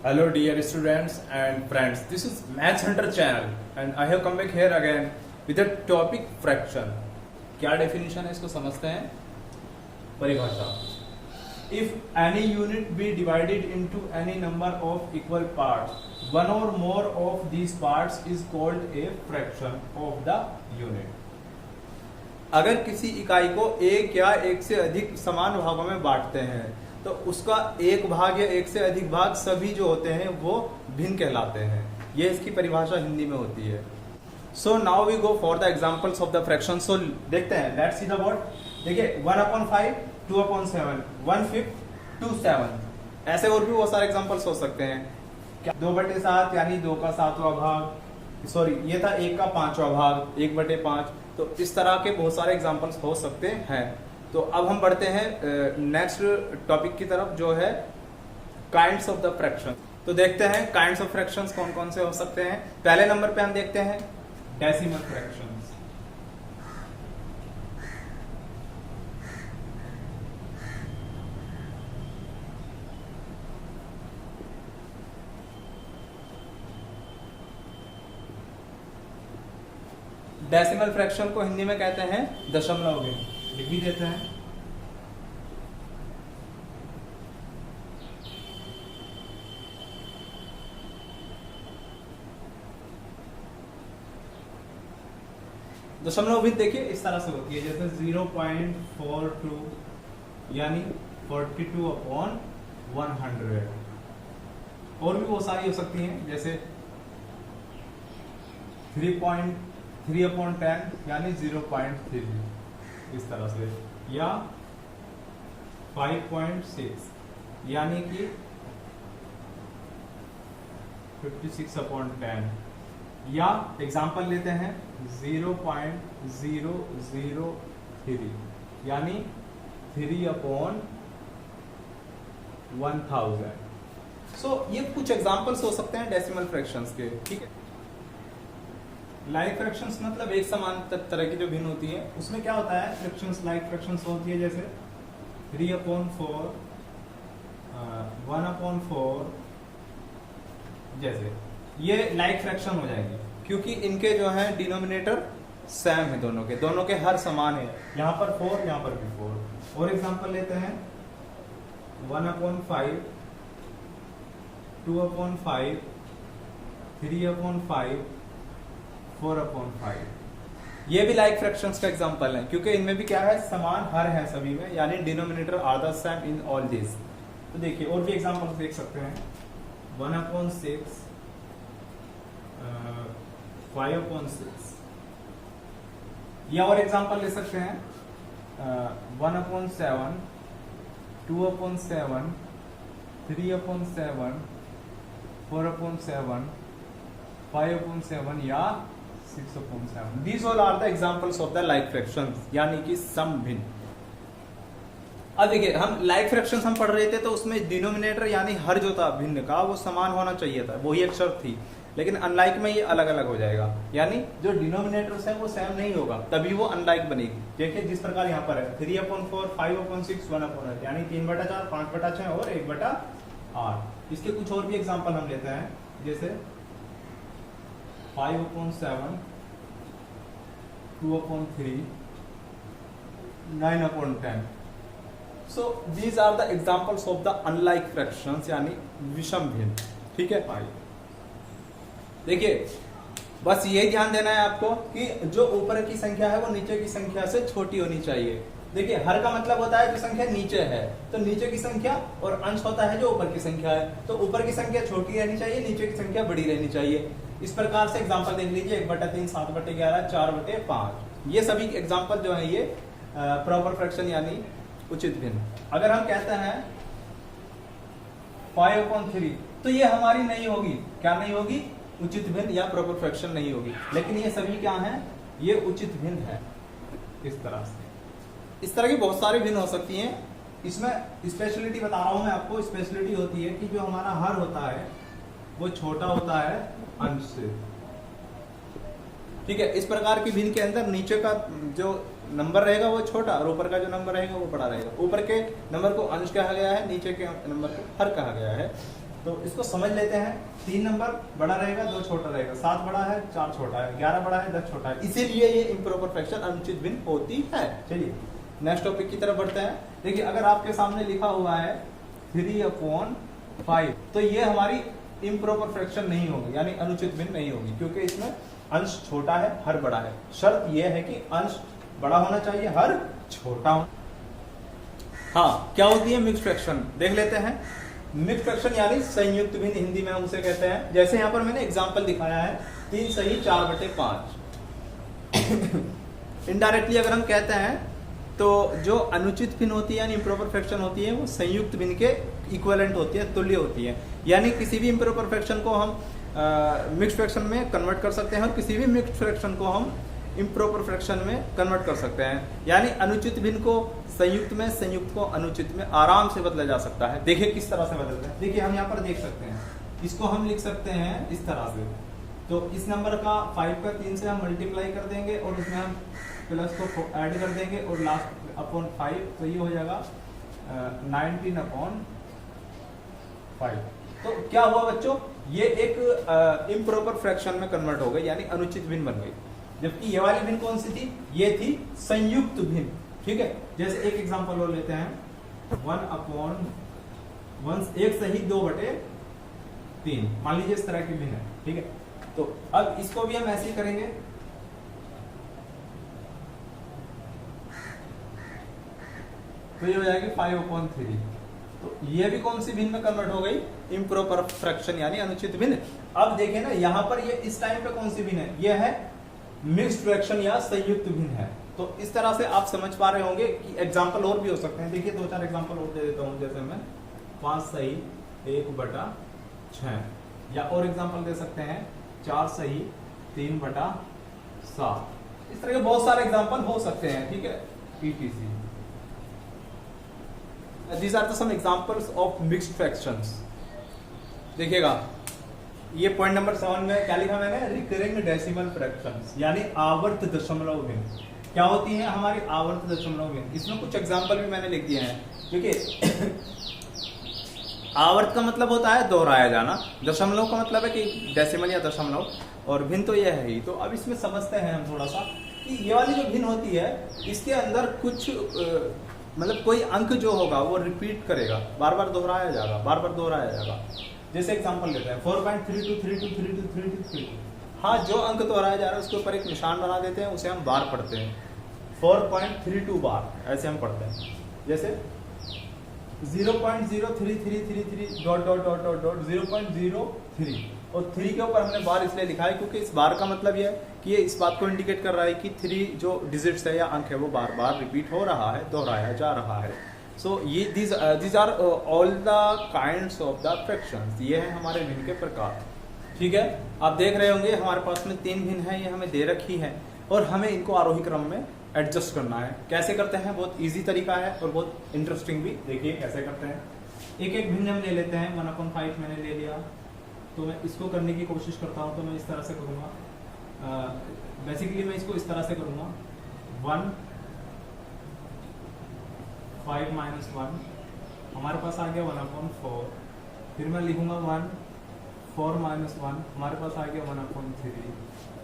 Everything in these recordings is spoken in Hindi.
Hello dear students and friends, this is Maths Hunter channel and I have come back here again with a topic fraction. क्या definition है इसको समझते हैं? परिभाषा. If any unit be divided into any number of equal parts, one or more of these parts is called a fraction of the unit. अगर किसी इकाई को एक या एक से अधिक समान भागों में बांटते हैं तो उसका एक भाग या एक से अधिक भाग सभी जो होते हैं वो भिन्न कहलाते हैं. ये इसकी परिभाषा हिंदी में होती है. So now we go for the examples of the fraction. So देखते हैं. Let's see the word. देखिए 1/5, 2/7, 1/5, 2/7. ऐसे और भी बहुत सारे एग्जांपल्स हो सकते हैं. 2/7 यानी 2 का 7वां भाग. सॉरी, ये था 1 का 5वां भाग, 1/5. तो इस तरह के बहुत सारे एग्जांपल्स हो सकते हैं. तो अब हम बढ़ते हैं नेक्स्ट टॉपिक की तरफ, जो है काइंड्स ऑफ द फ्रैक्शन. तो देखते हैं काइंड्स ऑफ फ्रैक्शंस कौन कौन से हो सकते हैं. पहले नंबर पे हम देखते हैं डेसिमल फ्रैक्शंस. डेसिमल फ्रैक्शन को हिंदी में कहते हैं दशमलव भिन्न. लिख भी देते हैं. दशमलव भिन्न देखिए इस तरह से होती है, जैसे 0.42 यानी 42/100. और भी बहुत सारी हो सकती हैं, जैसे 3/10 यानी 0.3 इस तरह से, या 5.6 यानी कि 56/10. या एग्जांपल लेते हैं 0.003 यानी 3/1000. सो ये कुछ एग्जांपल्स हो सकते हैं डेसिमल फ्रैक्शंस के. ठीक है. लाइक फ्रैक्शंस मतलब एक समान तरह की जो भिन्न होती है, उसमें क्या होता है, फ्रैक्शंस लाइक फ्रैक्शंस होती है, जैसे 3/4, 1/4. जैसे ये लाइक फ्रैक्शन हो जाएगी क्योंकि इनके जो है डिनोमिनेटर सेम है, दोनों के हर समान है. यहाँ पर 4, यहाँ पर भी 4. और एग्जांपल लेते हैं 1/5, 2/5, 3/5, 4/5. ये भी लाइक फ्रैक्शंस का एग्जांपल है क्योंकि इनमें भी क्या है, समान हर है सभी में, यानी denominator are the same in all this. तो देखिए और भी एग्जांपल्स देख सकते हैं. 1/6, 5/6. या और एग्जांपल ले सकते हैं 1/7, 2/7, 3/7, 4/7, 5/7 या 6/7. These all are the examples of the like fractions, यानी कि सम भिन्न. अब देखिए हम लाइक फ्रैक्शंस हम पढ़ रहे थे तो उसमें डिनोमिनेटर यानी हर जो था भिन्न का वो समान होना चाहिए था, वही एक शर्त थी. लेकिन अनलाइक में ये अलग अलग हो जाएगा, यानी जो डिनोमिनेटर्स है वो सेम नहीं होगा, तभी वो अनलाइक बनेगी. देखिए जिस प्रकार यहाँ पर है 3/4, 5/6, 1/8 यानी 3/4, 5/6 और 1/8. इसके कुछ और भी एग्जाम्पल हम लेते हैं, जैसे 5/7, 2/3, 9/10. So these are the examples of the unlike fractions यानी विषम भिन्न. ठीक है. देखिए बस ये ध्यान देना है आपको कि जो ऊपर की संख्या है वो नीचे की संख्या से छोटी होनी चाहिए. देखिए हर का मतलब होता है जो संख्या नीचे है, तो नीचे की संख्या, और अंश होता है जो ऊपर की संख्या है, तो ऊपर की संख्या छोटी रहनी चाहिए, नीचे की संख्या बड़ी रहनी चाहिए. इस प्रकार से एग्जांपल देख लीजिए 1/3, 7/11, 4/5. ये सभी एग्जांपल जो है ये प्रॉपर फ्रैक्शन यानी उचित भिन्न. अगर हम कहते हैं 5/3 तो ये हमारी नहीं होगी. क्या नहीं होगी? उचित भिन्न या प्रॉपर फ्रैक्शन नहीं होगी. लेकिन ये सभी क्या हैं? ये उचित भिन्न है. इस तरह से इस तरह की बहुत सारी भिन्न हो सकती हैं. इसमें स्पेशलिटी बता रहा हूं मैं आपको. स्पेशलिटी होती है कि जो हमारा हर होता है वो छोटा होता है अंश से. ठीक है. इस प्रकार की भिन्न के अंदर नीचे का जो नंबर रहेगा वो छोटा और ऊपर का जो नंबर रहेगा वो बड़ा रहेगा. ऊपर के नंबर को अंश कहा गया है, नीचे के नंबर को हर कहा गया है. तो इसको समझ लेते हैं। 3 नंबर बड़ा रहेगा, 2 छोटा रहेगा, 7 बड़ा है, 4 छोटा है, 11 बड़ा है, 10 छोटा है, इसीलिए ये इम्प्रॉपर फ्रैक्शन अनुचित भिन्न होती है। चलिए नेक्स्ट टॉपिक की तरफ बढ़ते हैं। देखिए अगर आपके सामने लिखा हुआ है 3/5, तो ये हमारी इम्प्रॉपर फ्रैक्शन नहीं होगी, यानी अनुचित भिन्न नहीं होगी, क्योंकि इसमें अंश छोटा है, हर बड़ा है। शर्त यह है कि अंश बड़ा होना चाहिए, हर छोटा हो। हाँ, क्या होती है मिक्स्ड फ्रैक्शन, देख लेते हैं। मिक्स्ड फ्रैक्शन यानी संयुक्त भिन्न, हिंदी में हम उसे कहते हैं। जैसे यहाँ पर मैंने एग्जांपल दिखाया है 3 सही 4/5। इनडायरेक्टली अगर हम कहते हैं तो जो अनुचित भिन्न होती है यानी इम्प्रॉपर फ्रैक्शन होती है, वो संयुक्त भिन्न के इक्विवेलेंट होती है, तुल्य होती है। यानी किसी भी इम्प्रॉपर फ्रैक्शन को हम मिक्स्ड फ्रैक्शन में कन्वर्ट कर सकते हैं और किसी भी मिक्स्ड फ्रैक्शन को हम इम्प्रॉपर फ्रैक्शन में कन्वर्ट कर सकते हैं। यानी अनुचित भिन्न को संयुक्त में, संयुक्त को अनुचित में आराम से बदला जा सकता है। देखिए किस तरह से बदलते हैं। देखिए हम यहाँ पर देख सकते हैं, इसको हम लिख सकते हैं इस तरह से। तो इस नंबर का 5 का 3 से हम मल्टीप्लाई कर देंगे और उसमें हम प्लस को ऐड कर देंगे और लास्ट अपॉन 5, तो ये हो जाएगा 19/5। तो क्या हुआ बच्चों, ये एक इम्प्रॉपर फ्रैक्शन में कन्वर्ट हो गई, यानी अनुचित भिन्न बन गई। जबकि ये वाली भिन्न कौन सी थी, ये थी संयुक्त भिन्न। ठीक है, जैसे एक एग्जांपल और लेते हैं, 1/1, 1 सही 2/3, मान लीजिए इस तरह की भिन्न है। ठीक है, तो अब इसको भी हम ऐसे ही करेंगे। तो ये हो जाएगी 5/3। तो ये भी कौन सी भिन्न में कन्वर्ट हो गई, इम्प्रॉपर फ्रैक्शन यानी अनुचित भिन्न। अब देखिए ना, यहाँ पर ये इस टाइम पे कौन सी भिन्न है, ये है मिक्स्ड फ्रैक्शन या संयुक्त भिन्न है। तो इस तरह से आप समझ पा रहे होंगे कि एग्जाम्पल और भी हो सकते हैं। देखिए 2-4 एग्जाम्पल और दे देता हूँ। जैसे मैं 5 सही 1/6, या और एग्जाम्पल दे सकते हैं 4 सही 3/7। इस तरह के बहुत सारे एग्जाम्पल हो सकते हैं। ठीक है, ETC। These are the some examples of mixed fractions। देखिएगा ये पॉइंट नंबर 7 में क्या लिखा मैंने, रिकरिंग डेसिमल फ्रैक्शंस, यानी आवर्त दशमलव भिन्न। क्या होती है हमारी आवर्त दशमलव भिन्न। इसमें कुछ एग्जांपल भी मैंने लिख दिए हैं। देखिए आवर्त का मतलब होता है दोहराया जाना, दशमलव का मतलब है कि डेसिमल या दशमलव, और भिन्न तो यह है ही। तो अब इसमें समझते हैं हम थोड़ा सा कि ये वाली जो भिन्न होती है, इसके अंदर कुछ मतलब कोई अंक जो होगा वो रिपीट करेगा, बार बार दोहराया जाएगा, बार बार दोहराया जाएगा। जैसे एग्जांपल लेते हैं 4.32323232। हाँ, जो अंक दोहराया जा रहा है उसके ऊपर एक निशान बना देते हैं, उसे हम बार पढ़ते हैं। 4.32 बार ऐसे हम पढ़ते हैं। जैसे 0.03333 dot dot dot dot dot 0.03, और 3 के ऊपर हमने बार इसलिए लिखा है क्योंकि इस बार का मतलब यह है कि ये इस बात को इंडिकेट कर रहा है कि 3 जो डिजिट्स है या अंक है वो बार बार रिपीट हो रहा है, दोहराया जा रहा है। सो ये these are all the kinds of the fractions. ये है हमारे भिन्न के प्रकार। ठीक है, आप देख रहे होंगे हमारे पास में 3 भिन्न है, ये हमें दे रखी है और हमें इनको आरोही क्रम में एडजस्ट करना है। कैसे करते हैं, बहुत इजी तरीका है और बहुत इंटरेस्टिंग भी। देखिए कैसे करते हैं। एक एक भिन्न हम ले लेते हैं। 1/5 मैंने ले लिया, तो मैं इसको करने की कोशिश करता हूँ। तो मैं इस तरह से करूँगा, बेसिकली मैं इसको इस तरह से करूँगा, 1 5 - 1 हमारे पास आ गया 1/4। फिर मैं लिखूंगा 1 4 - 1 हमारे पास आ गया 1/3।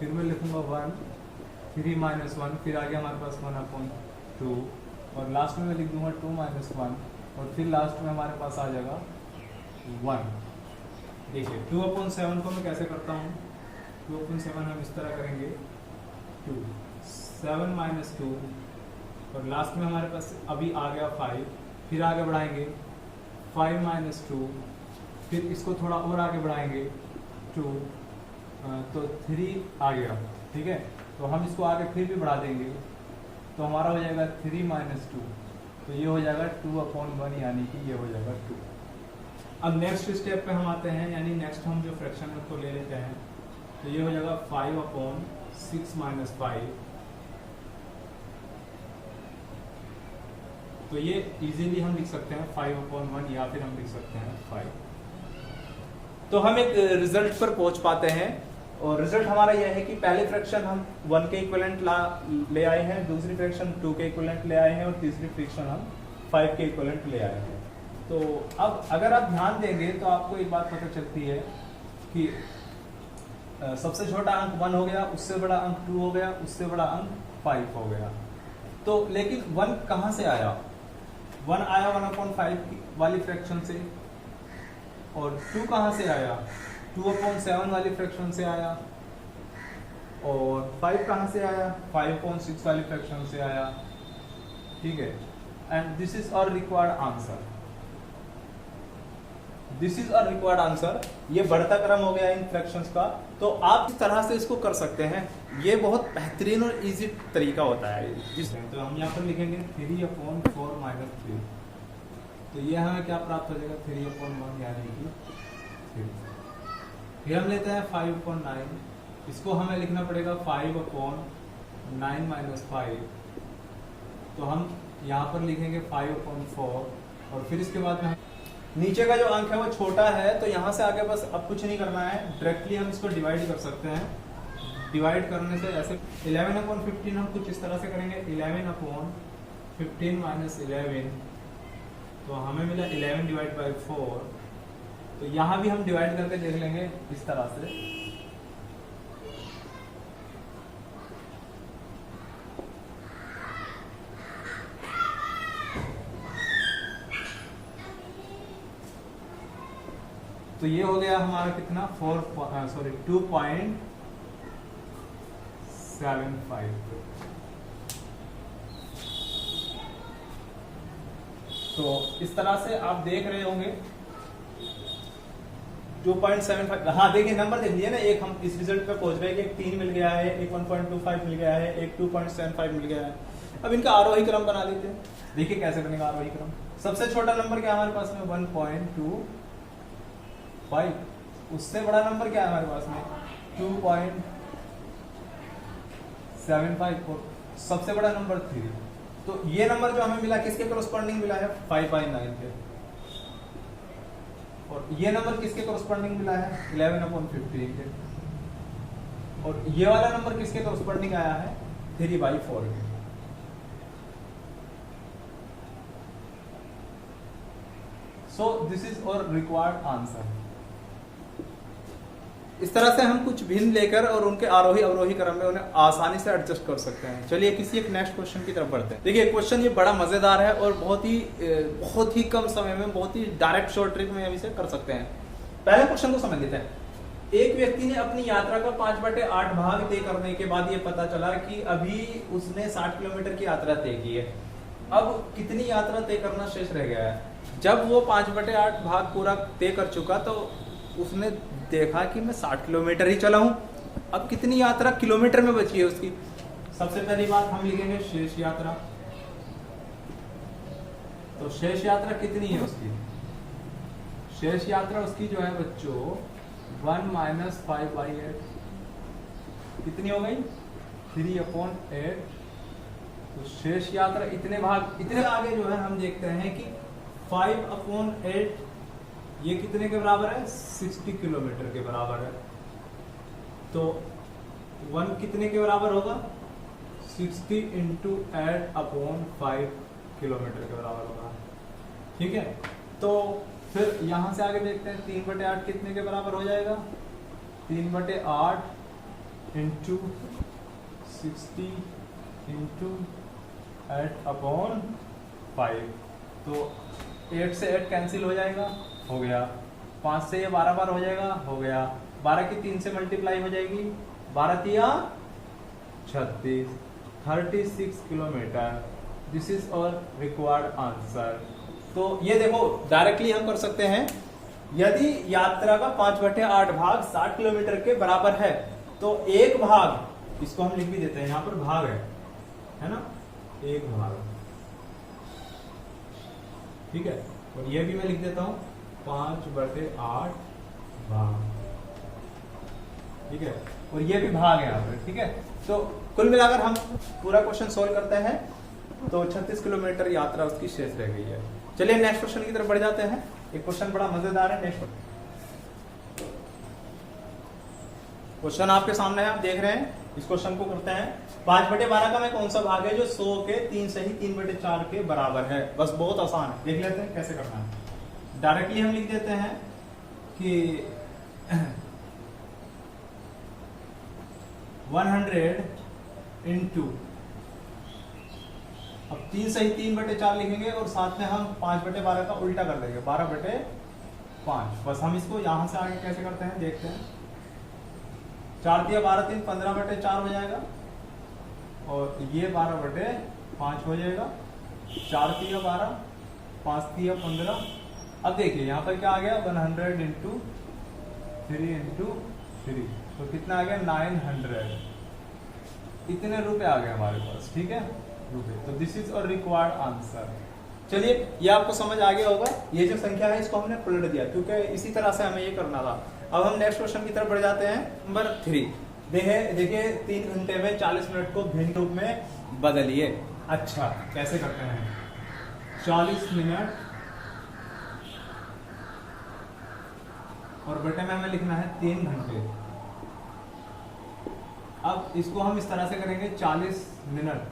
फिर मैं लिखूंगा 1 3 - 1, फिर आ गया हमारे पास 1/2, और लास्ट में मैं लिख दूंगा 2 - 1, और फिर लास्ट में हमारे पास आ जाएगा 1। देखिए 2/7 को मैं कैसे करता हूँ, 2/7 हम इस तरह करेंगे, 2 7 - 2, और लास्ट में हमारे पास अभी आ गया 5। फिर आगे बढ़ाएंगे 5 - 2, फिर इसको थोड़ा और आगे बढ़ाएंगे 2, तो 3 आ गया। ठीक है, तो हम इसको आगे फिर भी बढ़ा देंगे, तो हमारा हो जाएगा 3 - 2, तो ये हो जाएगा 2/1, यानी कि ये हो जाएगा 2। अब नेक्स्ट स्टेप पे हम आते हैं, यानी नेक्स्ट हम जो फ्रैक्शन है उसको ले लेते हैं। तो ये हो जाएगा 5/6 - 5। तो ये इजीली हम लिख सकते हैं 5/1, या फिर हम लिख सकते हैं 5। तो हम एक रिजल्ट पर पहुंच पाते हैं, और रिजल्ट हमारा यह है कि पहले फ्रैक्शन हम 1 के इक्विवेलेंट ले आए हैं, दूसरी फ्रैक्शन 2 के इक्विवेलेंट ले आए हैं, और तीसरी फ्रैक्शन हम 5 के इक्विवेलेंट ले आए हैं। तो अब अगर आप ध्यान देंगे तो आपको एक बात पता चलती है कि सबसे छोटा अंक 1 हो गया, उससे बड़ा अंक 2 हो गया, उससे बड़ा अंक 5 हो गया। तो लेकिन 1 कहाँ से आया? 1 आया 1/5 वाली फ्रैक्शन से, और 2 कहाँ से आया? 2/7 वाली फ्रैक्शन से आया, और 5 कहाँ से आया? 5/6 वाली फ्रैक्शन से आया। ठीक है, and this is our required answer. This is our required answer. ये बढ़ता क्रम हो गया इन फ्रैक्शंस का। तो आप इस तरह से इसको कर सकते हैं। ये बहुत बेहतरीन और इजी तरीका होता है। तो हम यहाँ पर लिखेंगे 3/4 - 3। तो ये हमें क्या प्राप्त हो जाएगा? 3/1 यानी कि 3। फिर हम लेते हैं 5/9। इसको हमें लिखना पड़ेगा 5/9 - 5। तो हम यहाँ पर लिखेंगे 5/4, और फिर इसके बाद में नीचे का जो अंक है वो छोटा है, तो यहाँ से आगे बस अब कुछ नहीं करना है, डायरेक्टली हम इसको डिवाइड कर सकते हैं। डिवाइड करने से ऐसे 11/15 हम कुछ इस तरह से करेंगे, 11/15 - 11, तो हमें मिला 11/4। तो यहाँ भी हम डिवाइड करके देख लेंगे इस तरह से। तो ये हो गया हमारा कितना? 2.75। तो इस तरह से आप देख रहे होंगे 2.75। हाँ देखिए, नंबर देख लिया ना, एक हम इस रिजल्ट पे पहुंच रहे हैं कि एक 3 मिल गया है, एक 1.25 मिल गया है, एक 2.75 मिल गया है। अब इनका आरोही क्रम बना लेते हैं। देखिए कैसे बनेगा आरोही क्रम। सबसे छोटा नंबर क्या है हमारे पास में? 1.25। उससे बड़ा नंबर क्या है हमारे पास में? 2.75। और सबसे बड़ा नंबर 3। तो ये नंबर जो हमें मिला किसके कोरस्पॉन्डिंग मिला है? 5/9 के। और ये नंबर किसके कोरस्पॉन्डिंग मिला है? 11/15 के। और ये वाला नंबर किसके कोरस्पॉन्डिंग आया है? 3/4 के। So this is our required answer. इस तरह से हम कुछ भिन्न लेकर और उनके आरोही अवरोही क्रम में उन्हें आसानी से एडजस्ट कर सकते हैं। चलिए किसी एक नेक्स्ट क्वेश्चन की तरफ बढ़ते हैं। देखिए क्वेश्चन ये बड़ा मजेदार है और बहुत ही कम समय में, बहुत ही डायरेक्ट शॉर्ट ट्रिक में हम इसे कर सकते हैं। पहले क्वेश्चन को समझ लेते हैं। एक व्यक्ति ने अपनी यात्रा का 5/8 भाग तय करने के बाद ये पता चला कि अभी उसने 60 किलोमीटर की यात्रा तय की है। अब कितनी यात्रा तय करना शेष रह गया है? जब वो 5/8 भाग पूरा तय कर चुका तो उसने देखा कि मैं 60 किलोमीटर ही चला हूं। अब कितनी यात्रा किलोमीटर में बची है उसकी? सबसे पहली बात हम लिखेंगे शेष यात्रा। तो शेष यात्रा कितनी है उसकी? शेष यात्रा उसकी जो है बच्चों 1 - 5/8 कितनी हो गई? 3/8। तो शेष यात्रा इतने भाग, इतने आगे जो है हम देखते हैं कि 5/8 ये कितने के बराबर है? 60 किलोमीटर के बराबर है। तो 1 कितने के बराबर होगा? 60 × 8/5 किलोमीटर के बराबर होगा। ठीक है, तो फिर यहां से आगे देखते हैं 3/8 कितने के बराबर हो जाएगा? 3/8 × 60 × 8/5। तो 8 से 8 कैंसिल हो जाएगा, हो गया। 5 से ये 12 बार हो जाएगा, हो गया। 12 की 3 से मल्टीप्लाई हो जाएगी, 12 तिया 36, 36 kilometre. This is our required answer. तो ये देखो डायरेक्टली हम कर सकते हैं। यदि यात्रा का 5/8 भाग 60 किलोमीटर के बराबर है तो एक भाग, इसको हम लिख भी देते हैं, यहाँ पर भाग है ना, एक भाग। ठीक है, और ये भी मैं लिख देता हूं 5/8 भाग। ठीक है, और ये भी भाग है यहाँ पर। ठीक है, तो कुल मिलाकर हम पूरा क्वेश्चन सोल्व करते हैं। तो 36 किलोमीटर यात्रा उसकी शेष रह गई है। चलिए नेक्स्ट क्वेश्चन की तरफ बढ़ जाते हैं। एक क्वेश्चन बड़ा मजेदार है। नेक्स्ट क्वेश्चन आपके सामने है, आप देख रहे हैं। इस क्वेश्चन को करते हैं। 5/12 का में कौन सा भाग है जो 100 के 3 से ही 3/4 के बराबर है? बस बहुत आसान है, देख लेते हैं कैसे करना है। डायरेक्टली हम लिख देते हैं कि 100 इंटू, अब 3 सही 3/4 लिखेंगे और साथ में हम 5/12 का उल्टा कर देंगे 12/5। बस हम इसको यहां से आगे कैसे करते हैं देखते हैं। 4 दिया 12 3 15/4 हो जाएगा और ये 12/5 हो जाएगा। 4 दिया 12, 5 दिया 15। अब देखिए यहाँ पर क्या आ गया 100 इंटू 3 इंटू 3, तो कितना आ गया 900। इतने रुपए आ गए हमारे पास, ठीक है रुपए। तो दिस इज और रिक्वायर्ड आंसर। चलिए ये आपको समझ आ गया होगा। ये जो संख्या है इसको हमने पलट दिया क्योंकि इसी तरह से हमें ये करना था। अब हम नेक्स्ट क्वेश्चन की तरफ बढ़ जाते हैं, नंबर 3। देखिए 3 घंटे में 40 मिनट को भिन्न रूप में बदलिए। अच्छा कैसे करते हैं, 40 मिनट और बटे में हमें लिखना है 3 घंटे। अब इसको हम इस तरह से करेंगे 40 मिनट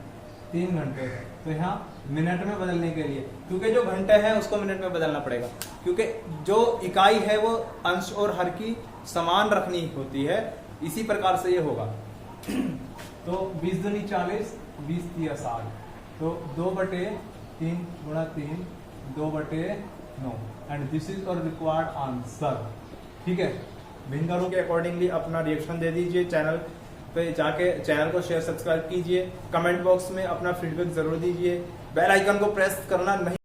3 घंटे, तो यहाँ मिनट में बदलने के लिए, क्योंकि जो घंटे है उसको मिनट में बदलना पड़ेगा, क्योंकि जो इकाई है वो अंश और हर की समान रखनी होती है। इसी प्रकार से ये होगा। तो 20 दूनी 40, 20 तिया 60, तो 2/3 गुणा 3 2/9 एंड दिस इज और रिक्वायर्ड आंसर। ठीक है, भिन्नों के अकॉर्डिंगली अपना रिएक्शन दे दीजिए। चैनल पे जाके चैनल को शेयर सब्सक्राइब कीजिए। कमेंट बॉक्स में अपना फीडबैक जरूर दीजिए। बेल आइकन को प्रेस करना नहीं